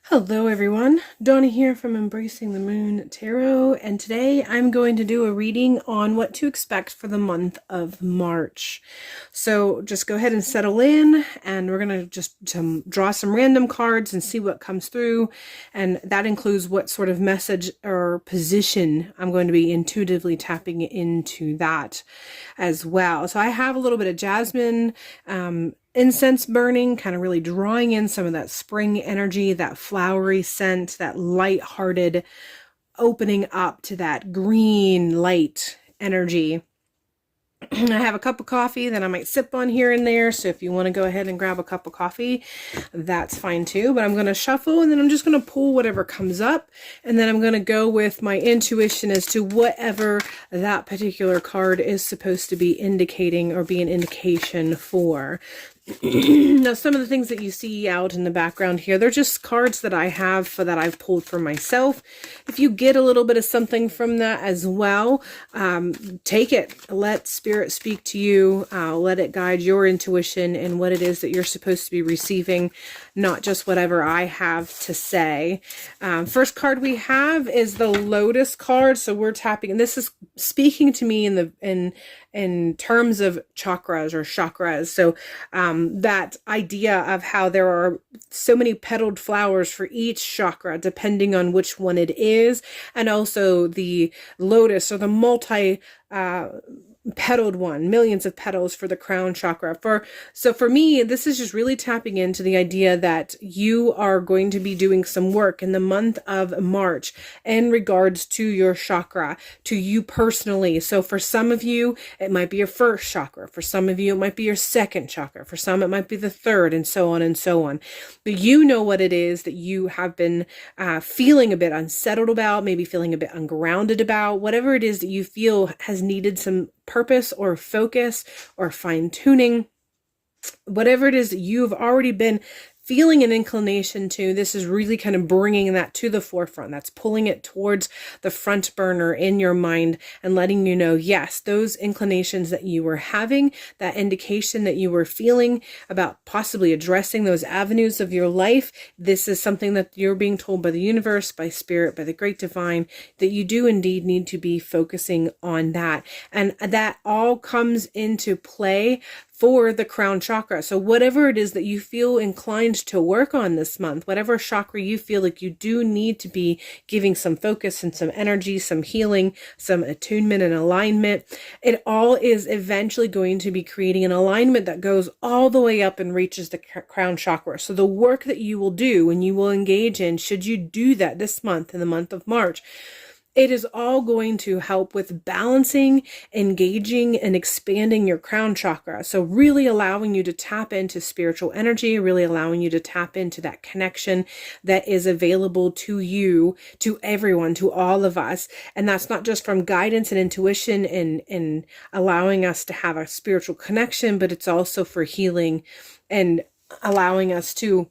Hello everyone, Donna here from Embracing the Moon Tarot, and today I'm going to do a reading on what to expect for the month of March. So just go ahead and settle in, and we're going to just draw some random cards and see what comes through, and that includes what sort of message or position I'm going to be intuitively tapping into that as well. So I have a little bit of jasmine, incense burning, kind of really drawing in some of that spring energy, that flowery scent, that light-hearted opening up to that green light energy. I have a cup of coffee that I might sip on here and there, so if you want to go ahead and grab a cup of coffee, that's fine too. But I'm going to shuffle, and then I'm just going to pull whatever comes up, and then I'm going to go with my intuition as to whatever that particular card is supposed to be indicating or be an indication for. Now, some of the things that you see out in the background here, they're just cards that I have that I've pulled for myself. If you get a little bit of something from that as well, take it. Let Spirit speak to you. Let it guide your intuition and what it is that you're supposed to be receiving, not just whatever I have to say. First card we have is the Lotus card. So we're tapping, and this is speaking to me in terms of chakras. So that idea of how there are so many petaled flowers for each chakra, depending on which one it is, and also the lotus, or the multi petaled one, millions of petals for the crown chakra. So for me, this is just really tapping into the idea that you are going to be doing some work in the month of March in regards to your chakra, to you personally. So for some of you, it might be your first chakra. For some of you, it might be your second chakra. For some, it might be the third, and so on and so on. But you know what it is that you have been feeling a bit unsettled about, maybe feeling a bit ungrounded about, whatever it is that you feel has needed some purpose or focus or fine-tuning, whatever it is that you've already been feeling an inclination to. This is really kind of bringing that to the forefront. That's pulling it towards the front burner in your mind and letting you know, yes, those inclinations that you were having, that indication that you were feeling about possibly addressing those avenues of your life, this is something that you're being told by the universe, by Spirit, by the great divine, that you do indeed need to be focusing on that. And that all comes into play for the crown chakra. So whatever it is that you feel inclined to work on this month, whatever chakra you feel like you do need to be giving some focus and some energy, some healing, some attunement and alignment, it all is eventually going to be creating an alignment that goes all the way up and reaches the crown chakra. So the work that you will do and you will engage in, should you do that this month, in the month of March, it is all going to help with balancing, engaging, and expanding your crown chakra. So really allowing you to tap into spiritual energy, really allowing you to tap into that connection that is available to you, to everyone, to all of us. And that's not just from guidance and intuition and allowing us to have a spiritual connection, but it's also for healing and allowing us to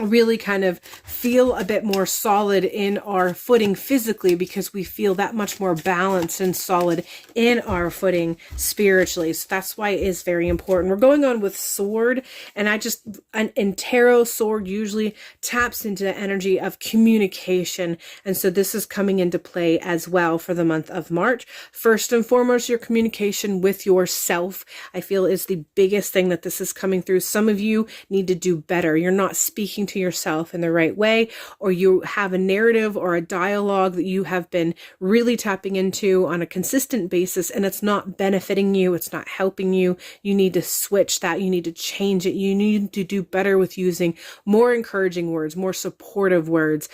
really kind of feel a bit more solid in our footing physically, because we feel that much more balanced and solid in our footing spiritually. So that's why it is very important. We're going on with sword, and in tarot, sword usually taps into the energy of communication. And so this is coming into play as well for the month of March. First and foremost, your communication with yourself, I feel, is the biggest thing that this is coming through. Some of you need to do better. You're not speaking to yourself in the right way, or you have a narrative or a dialogue that you have been really tapping into on a consistent basis, and it's not benefiting you, it's not helping you. You need to switch that, you need to change it, you need to do better with using more encouraging words, more supportive words,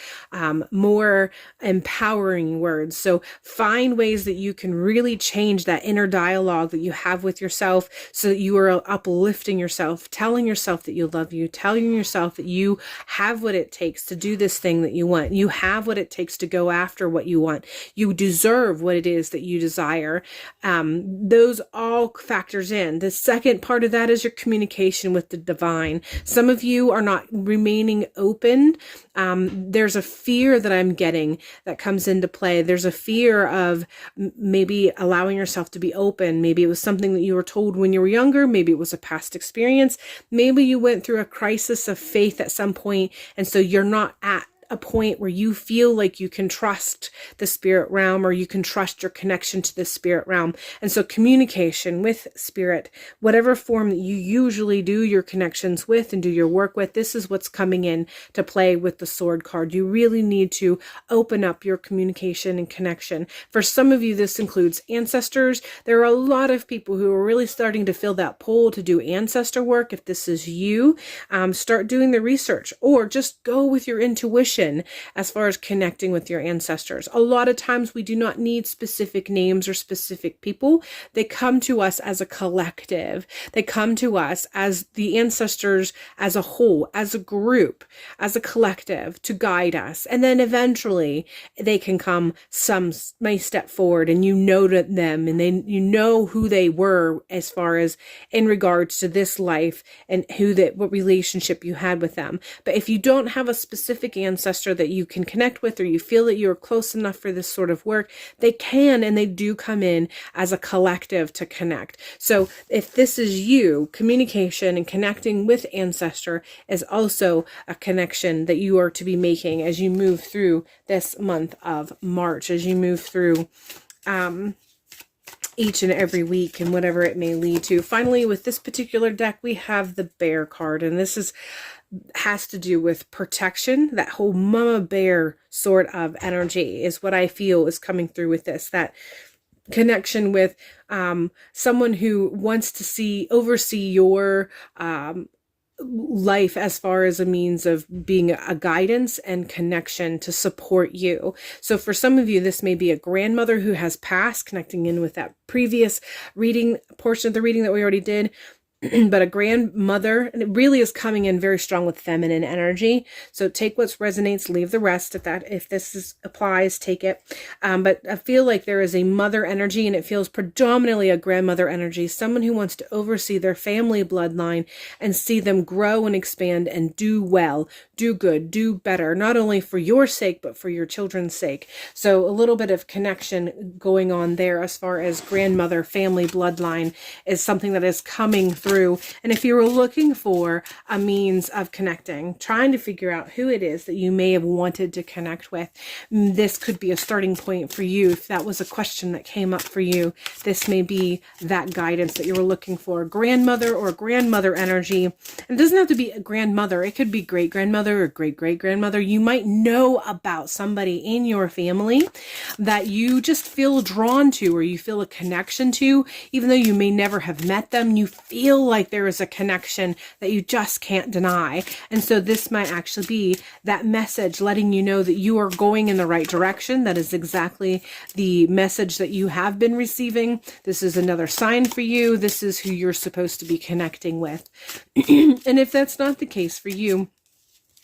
more empowering words. So find ways that you can really change that inner dialogue that you have with yourself, so that you are uplifting yourself, telling yourself that you love you, telling yourself that you have what it takes to do this thing that you want. You have what it takes to go after what you want. You deserve what it is that you desire. Those all factors in. The second part of that is your communication with the divine. Some of you are not remaining open. There's a fear that I'm getting that comes into play. There's a fear of maybe allowing yourself to be open. Maybe it was something that you were told when you were younger. Maybe it was a past experience. Maybe you went through a crisis of faith at some point, and so you're not at a point where you feel like you can trust the spirit realm, or you can trust your connection to the spirit realm. And so communication with spirit, whatever form that you usually do your connections with and do your work with, this is what's coming in to play with the sword card. You really need to open up your communication and connection. For some of you, this includes ancestors. There are a lot of people who are really starting to feel that pull to do ancestor work. If this is you, start doing the research, or just go with your intuition as far as connecting with your ancestors. A lot of times we do not need specific names or specific people. They come to us as a collective. They come to us as the ancestors as a whole, as a group, as a collective, to guide us. And then eventually they can come some step forward, and you know them, and you know who they were as far as in regards to this life, and what relationship you had with them. But if you don't have a specific ancestor that you can connect with, or you feel that you're close enough for this sort of work, they can, and they do come in as a collective to connect. So if this is you, communication and connecting with ancestor is also a connection that you are to be making as you move through this month of March, as you move through each and every week and whatever it may lead to. Finally, with this particular deck, we have the Bear card, and this has to do with protection. That whole mama bear sort of energy is what I feel is coming through with this. That connection with someone who wants to oversee your life as far as a means of being a guidance and connection to support you. So for some of you, this may be a grandmother who has passed, connecting in with that previous portion of the reading that we already did. But a grandmother, and it really is coming in very strong with feminine energy. So take what resonates, leave the rest. If this applies, take it. But I feel like there is a mother energy, and it feels predominantly a grandmother energy, someone who wants to oversee their family bloodline and see them grow and expand and do well, do good, do better, not only for your sake, but for your children's sake. So a little bit of connection going on there as far as grandmother family bloodline is something that is coming through. And if you were looking for a means of connecting, trying to figure out who it is that you may have wanted to connect with, this could be a starting point for you. If that was a question that came up for you, this may be that guidance that you were looking for. Grandmother or grandmother energy. And it doesn't have to be a grandmother. It could be great grandmother or great great grandmother. You might know about somebody in your family that you just feel drawn to, or you feel a connection to, even though you may never have met them. You feel like there is a connection that you just can't deny. And so this might actually be that message letting you know that you are going in the right direction. That is exactly the message that you have been receiving. This is another sign for you. This is who you're supposed to be connecting with. And if that's not the case for you,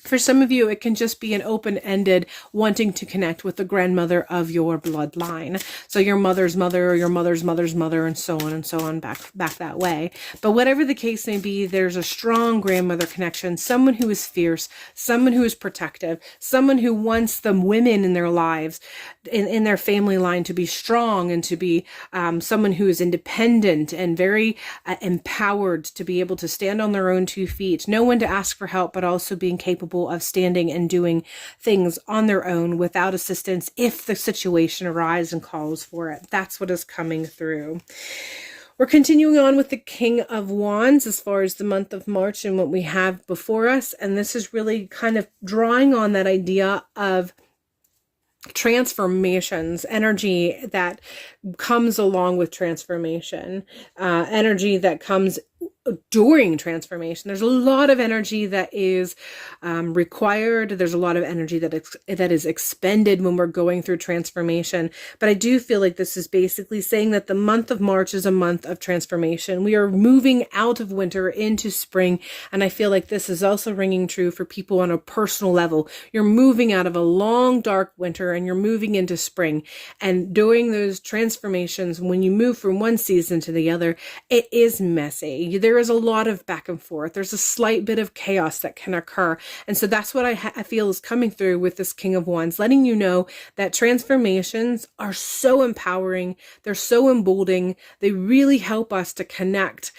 for some of you, it can just be an open-ended wanting to connect with the grandmother of your bloodline. So your mother's mother, or your mother's mother's mother, and so on back that way. But whatever the case may be, there's a strong grandmother connection, someone who is fierce, someone who is protective, someone who wants the women in their lives, in their family line, to be strong and to be someone who is independent and very empowered to be able to stand on their own 2 feet, know when to ask for help, but also being capable of standing and doing things on their own without assistance if the situation arises and calls for it. That's what is coming through. We're continuing on with the King of Wands as far as the month of March and what we have before us. And this is really kind of drawing on that idea of transformations, energy that comes along with transformation, energy that comes during transformation. There's a lot of energy that is required. There's a lot of energy that is expended when we're going through transformation. But I do feel like this is basically saying that the month of March is a month of transformation. We are moving out of winter into spring. And I feel like this is also ringing true for people on a personal level. You're moving out of a long, dark winter and you're moving into spring. And during those transformations, when you move from one season to the other, it is messy. There is a lot of back and forth. There's a slight bit of chaos that can occur. And so that's what I feel is coming through with this King of Wands, letting you know that transformations are so empowering. They're so emboldening. They really help us to connect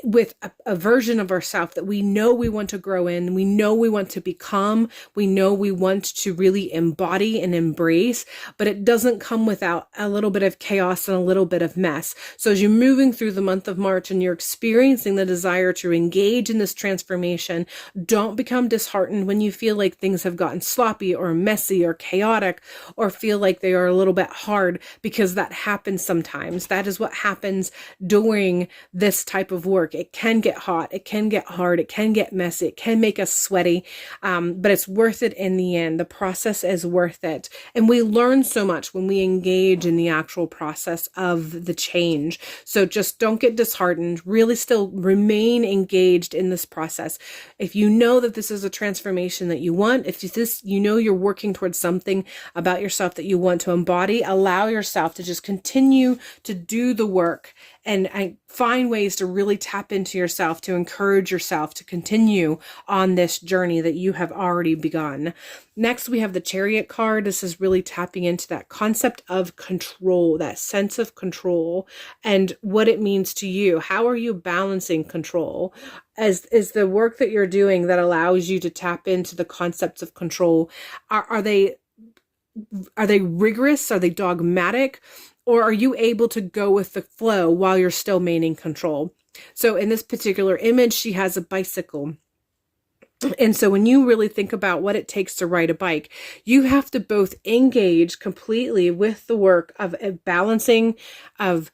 with a version of ourselves that we know we want to grow in, we know we want to become, we know we want to really embody and embrace, but it doesn't come without a little bit of chaos and a little bit of mess. So as you're moving through the month of March and you're experiencing the desire to engage in this transformation, don't become disheartened when you feel like things have gotten sloppy or messy or chaotic, or feel like they are a little bit hard, because that happens sometimes. That is what happens during this type of work. It can get hot, it can get hard, it can get messy, it can make us sweaty, but it's worth it in the end. The process is worth it. And we learn so much when we engage in the actual process of the change. So just don't get disheartened, really still remain engaged in this process. If you know that this is a transformation that you want, if this, you know, you're working towards something about yourself that you want to embody, allow yourself to just continue to do the work and find ways to really tap into yourself, to encourage yourself to continue on this journey that you have already begun. Next, we have the Chariot card. This is really tapping into that concept of control, that sense of control, and what it means to you. How are you balancing control? Is the work that you're doing that allows you to tap into the concepts of control, are they rigorous? Are they dogmatic? Or are you able to go with the flow while you're still maintaining control? So in this particular image, she has a bicycle. And so when you really think about what it takes to ride a bike, you have to both engage completely with the work of balancing, of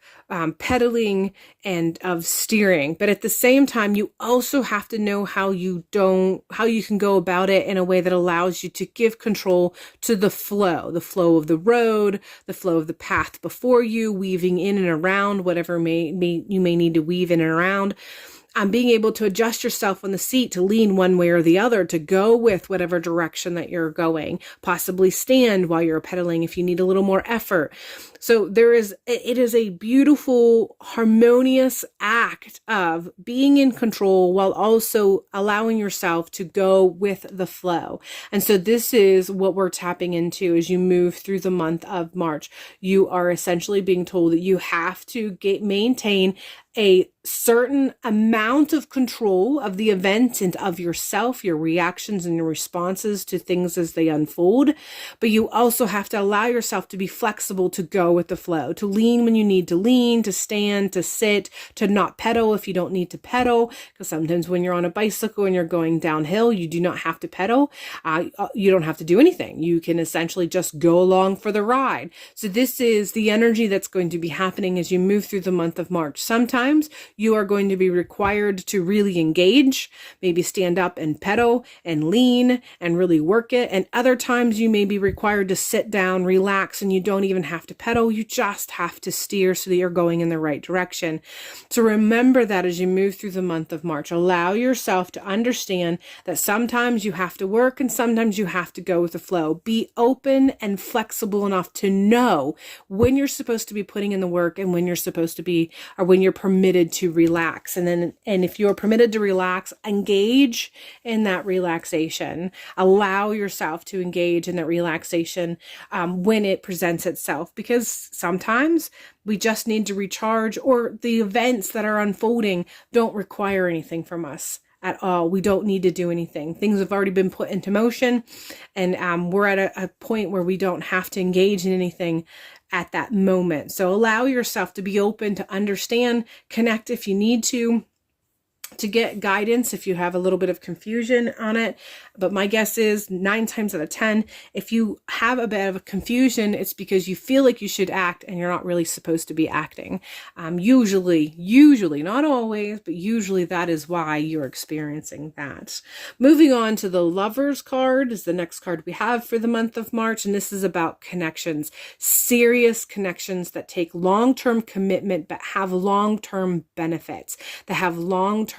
pedaling, and of steering. But at the same time, you also have to know how you can go about it in a way that allows you to give control to the flow of the road, the flow of the path before you, weaving in and around whatever you may need to weave in and around. Being able to adjust yourself on the seat to lean one way or the other, to go with whatever direction that you're going, possibly stand while you're pedaling if you need a little more effort. So it is a beautiful, harmonious act of being in control while also allowing yourself to go with the flow. And so this is what we're tapping into as you move through the month of March. You are essentially being told that you have to maintain a certain amount of control of the event and of yourself, your reactions and your responses to things as they unfold. But you also have to allow yourself to be flexible, to go with the flow, to lean when you need to lean, to stand, to sit, to not pedal if you don't need to pedal. Because sometimes when you're on a bicycle and you're going downhill, you do not have to pedal. You don't have to do anything. You can essentially just go along for the ride. So this is the energy that's going to be happening as you move through the month of March. Sometimes you are going to be required to really engage, maybe stand up and pedal and lean and really work it. And other times you may be required to sit down, relax, and you don't even have to pedal. You just have to steer so that you're going in the right direction. So remember that as you move through the month of March, allow yourself to understand that sometimes you have to work and sometimes you have to go with the flow. Be open and flexible enough to know when you're supposed to be putting in the work and when you're supposed to be, or when you're permitted to relax. And if you're permitted to relax, engage in that relaxation. Allow yourself to engage in that relaxation when it presents itself, because sometimes we just need to recharge, or the events that are unfolding don't require anything from us at all. We don't need to do anything. Things have already been put into motion, and we're at a point where we don't have to engage in anything at that moment. So allow yourself to be open, to understand, connect if you need to get guidance if you have a little bit of confusion on it. But my guess is 9 times out of 10, if you have a bit of a confusion, it's because you feel like you should act and you're not really supposed to be acting. Usually, not always, but usually that is why you're experiencing that. Moving on to the Lovers card is the next card we have for the month of March. And this is about connections, serious connections that take long-term commitment, but have long-term benefits, that have long-term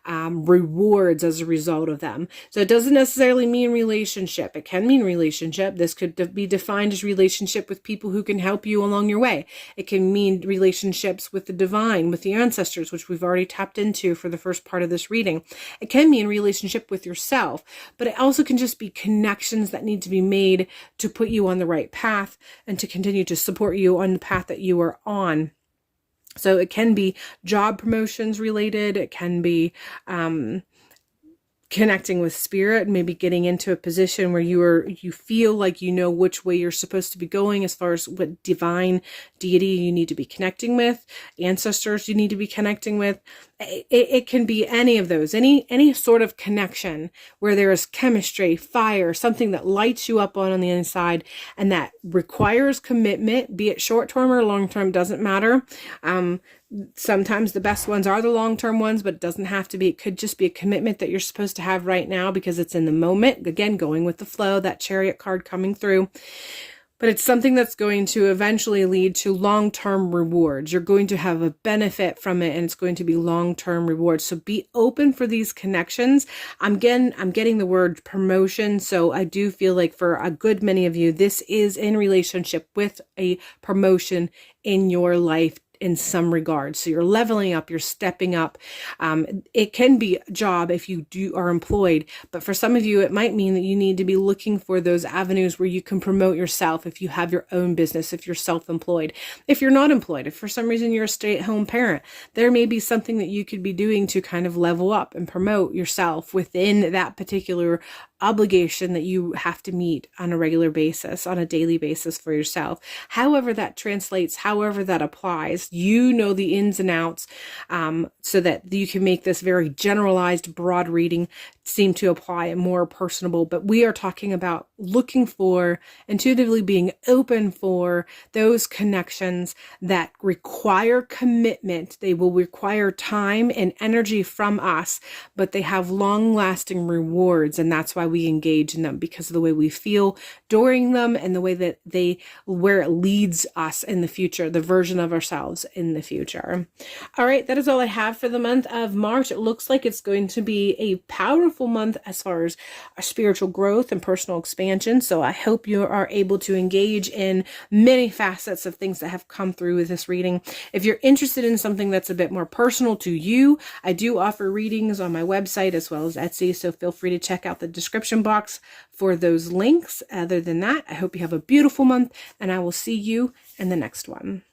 rewards as a result of them. So it doesn't necessarily mean relationship. It can mean relationship. This could be defined as relationship with people who can help you along your way. It can mean relationships with the divine, with the ancestors, which we've already tapped into for the first part of this reading. It can mean relationship with yourself, but it also can just be connections that need to be made to put you on the right path and to continue to support you on the path that you are on. So it can be job promotions related. It can be connecting with spirit, maybe getting into a position where you feel like you know which way you're supposed to be going as far as what divine deity you need to be connecting with, ancestors you need to be connecting with. It can be any of those, any sort of connection where there is chemistry, fire, something that lights you up on the inside and that requires commitment, be it short term or long term, doesn't matter. Sometimes the best ones are the long-term ones, but it doesn't have to be. It could just be a commitment that you're supposed to have right now because it's in the moment. Again, going with the flow, that Chariot card coming through. But it's something that's going to eventually lead to long-term rewards. You're going to have a benefit from it, and it's going to be long-term rewards. So be open for these connections. I'm getting the word promotion. So I do feel like for a good many of you, this is in relationship with a promotion in your life in some regard. So you're leveling up, you're stepping up. It can be a job if you are employed, but for some of you, it might mean that you need to be looking for those avenues where you can promote yourself if you have your own business, if you're self-employed. If you're not employed, if for some reason you're a stay-at-home parent, there may be something that you could be doing to kind of level up and promote yourself within that particular obligation that you have to meet on a regular basis, on a daily basis for yourself. However that translates, however that applies, you know the ins and outs, so that you can make this very generalized, broad reading seem to apply and more personable. But we are talking about looking for, intuitively being open for those connections that require commitment. They will require time and energy from us, but they have long-lasting rewards, and that's why we engage in them, because of the way we feel during them and the way that where it leads us in the future, the version of ourselves in the future. All right, that is all I have for the month of March. It looks like it's going to be a powerful month as far as our spiritual growth and personal expansion. So I hope you are able to engage in many facets of things that have come through with this reading. If you're interested in something that's a bit more personal to you, I do offer readings on my website as well as Etsy. So feel free to check out the description box for those links. Other than that, I hope you have a beautiful month, and I will see you in the next one.